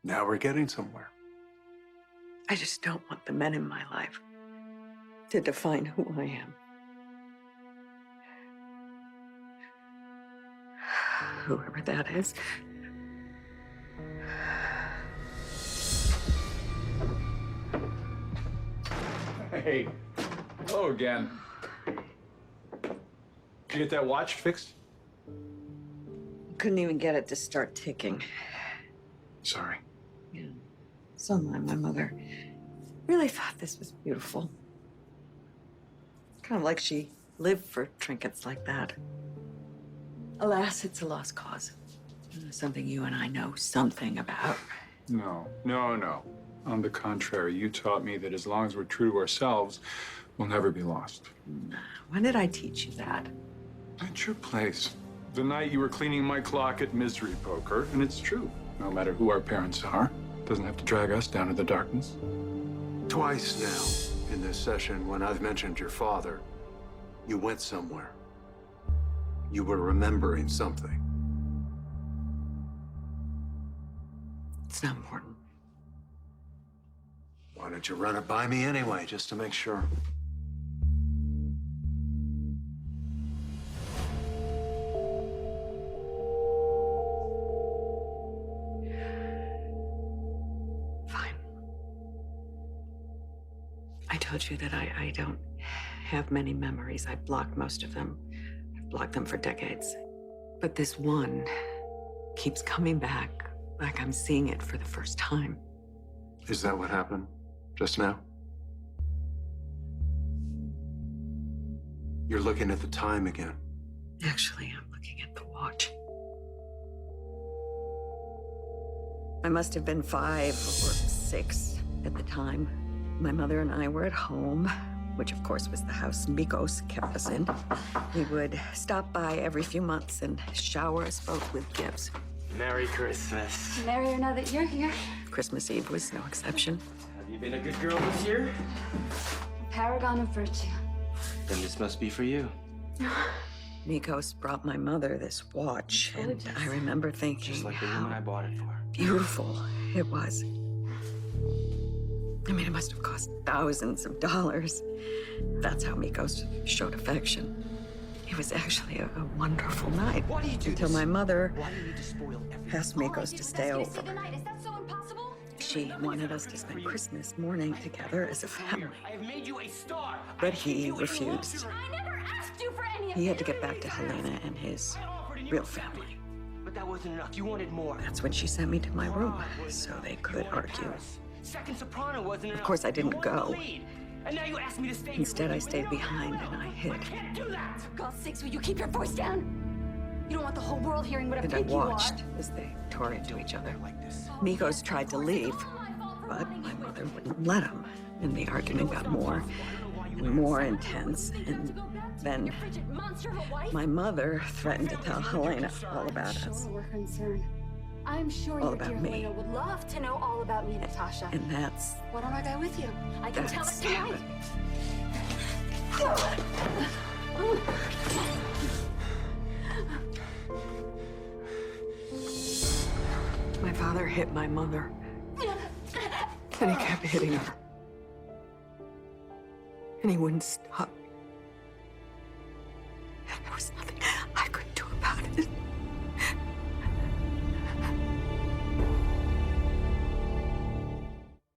Now we're getting somewhere. I just don't want the men in my life to define who I am. Whoever that is. Hey, hello again. Did you get that watch fixed? Couldn't even get it to start ticking. Sorry. Yeah. So am I. My mother really thought this was beautiful. Kind of like she lived for trinkets like that. Alas, it's a lost cause. Something you and I know something about. No. On the contrary, you taught me that as long as we're true to ourselves, we'll never be lost. When did I teach you that? At your place. The night you were cleaning my clock at Misery Poker, and it's true. No matter who our parents are, it doesn't have to drag us down to the darkness. Twice now, in this session, when I've mentioned your father, you went somewhere. You were remembering something. It's not important. Why don't you run it by me anyway, just to make sure? Fine. I told you that I don't have many memories. I blocked most of them. I've blocked them for decades. But this one keeps coming back like I'm seeing it for the first time. Is that what happened just now? You're looking at the time again. Actually, I'm looking at the watch. I must have been 5 or 6 at the time. My mother and I were at home, which of course was the house Mikos kept us in. He would stop by every few months and shower us both with gifts. Merry Christmas. Merrier now that you're here. Christmas Eve was no exception. Have you been a good girl this year? Paragon of virtue. Then this must be for you. Mikos brought my mother this watch, and I remember thinking Just like the woman I how bought it for. beautiful it was. I mean, it must have cost thousands of dollars. That's how Mikos showed affection. It was actually a wonderful night. Why do you do until this? my mother Why do you need to spoil everything? asked Mikos to stay over. Is that so impossible? She wanted us to spend Christmas morning together as a family, I have made you a star. but he refused. I never asked you for any of He had this. to get back to Helena and his real family. But that wasn't enough. You wanted more. That's when she sent me to my room so they could argue. Second soprano wasn't enough. Of course, I didn't You wanted go. the lead. And now you ask me to stay here Instead, with I you. stayed behind and I hid. I can't do that. For God's sakes, will you keep your voice down? You don't want the whole world hearing what a And I pig you are. watched as they tore into each other. Like this. Mikos tried to leave, but my mother wouldn't let him. And the argument got more and more intense. And then my mother threatened to tell Helena all about us. We're concerned. I'm sure All your about dear me. Helena would love to know all about me, Natasha. And that's Why don't I go with you? I can tell it that's tonight. My father hit my mother. And he kept hitting her. And he wouldn't stop. And there was nothing